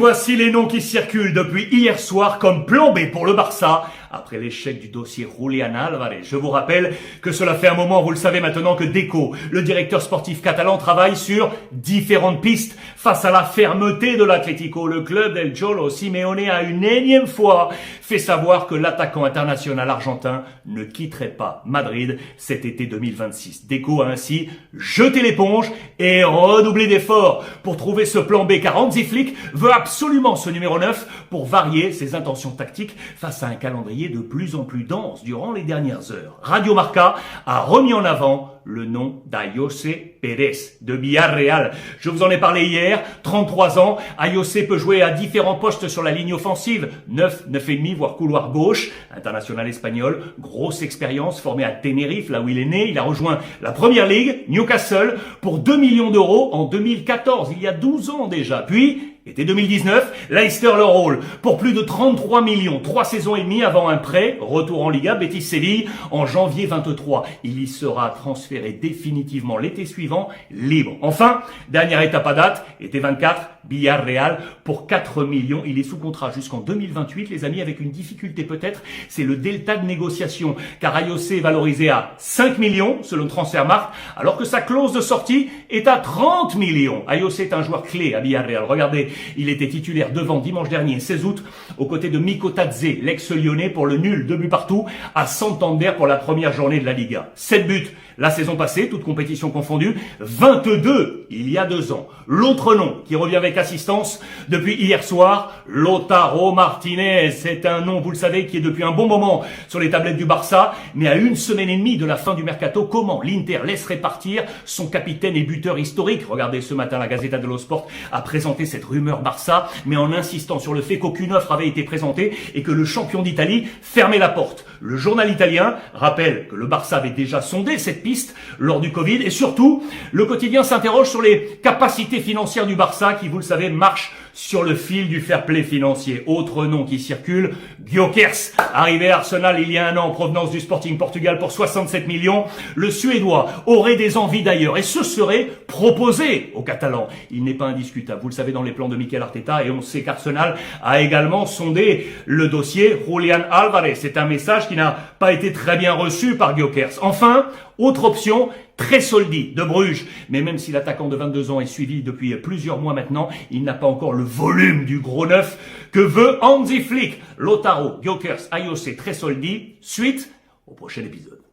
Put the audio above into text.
voici les noms qui circulent depuis hier soir comme plan B pour le Barça, après l'échec du dossier Julián Álvarez. Je vous rappelle que cela fait un moment, vous le savez maintenant, que Deco, le directeur sportif catalan, travaille sur différentes pistes. Face à la fermeté de l'Atlético, le club del Cholo Simeone a une énième fois fait savoir que l'attaquant international argentin ne quitterait pas Madrid cet été 2026. Deco a ainsi jeté l'éponge et redoublé d'efforts pour trouver ce plan B, car Hansi Flick veut absolument ce numéro 9 pour varier ses intentions tactiques face à un calendrier de plus en plus dense durant les dernières heures. Radio Marca a remis en avant le nom d'Ayoce Pérez de Villarreal. Je vous en ai parlé hier, 33 ans, Ayoce peut jouer à différents postes sur la ligne offensive, 9, 9,5, voire couloir gauche, international espagnol, grosse expérience, formé à Tenerife, là où il est né. Il a rejoint la Première Ligue, Newcastle, pour 2 millions d'euros en 2014, il y a 12 ans déjà. Puis, été 2019, Leicester le rôle pour plus de 33 millions, 3 saisons et demie avant un prêt, retour en Liga, Betis Séville, en janvier 23. Il y sera transféré définitivement l'été suivant, libre. Enfin, dernière étape à date, été 24, Villarreal pour 4 millions. Il est sous contrat jusqu'en 2028, les amis, avec une difficulté peut-être, c'est le delta de négociation, car Ayoce est valorisé à 5 millions, selon Transfermarkt, alors que sa clause de sortie est à 30 millions. Ayoce est un joueur clé à Villarreal. Regardez, il était titulaire devant dimanche dernier, 16 août, aux côtés de Miko Tadze, l'ex-lyonnais, pour le nul 2 buts partout à Santander pour la première journée de la Liga. 7 buts la saison passée, toute compétition confondue, 22 il y a 2 ans. L'autre nom qui revient avec assistance depuis hier soir, Lautaro Martinez. C'est un nom, vous le savez, qui est depuis un bon moment sur les tablettes du Barça, mais à 1 semaine et demie de la fin du mercato, comment l'Inter laisserait partir son capitaine et buteur historique? Regardez, ce matin, la Gazzetta dello Sport a présenté cette rumeur Barça, mais en insistant sur le fait qu'aucune offre avait été présentée et que le champion d'Italie fermait la porte. Le journal italien rappelle que le Barça avait déjà sondé cette piste lors du Covid, et surtout, le quotidien s'interroge sur les capacités financières du Barça qui, vous le savez, marche sur le fil du fair play financier. Autre nom qui circule, Gyökeres, arrivé à Arsenal il y a 1 an en provenance du Sporting Portugal pour 67 millions. Le Suédois aurait des envies d'ailleurs et ce serait proposé aux Catalans. Il n'est pas indiscutable, vous le savez, dans les plans de Mikel Arteta, et on sait qu'Arsenal a également sondé le dossier Julián Álvarez. C'est un message qui n'a pas été très bien reçu par Gyökeres. Enfin, autre option, Tresoldi de Bruges. Mais même si l'attaquant de 22 ans est suivi depuis plusieurs mois maintenant, il n'a pas encore le volume du gros neuf que veut Hansi Flick. Lautaro, Gyökeres, Ayoce, Tresoldi. Suite au prochain épisode.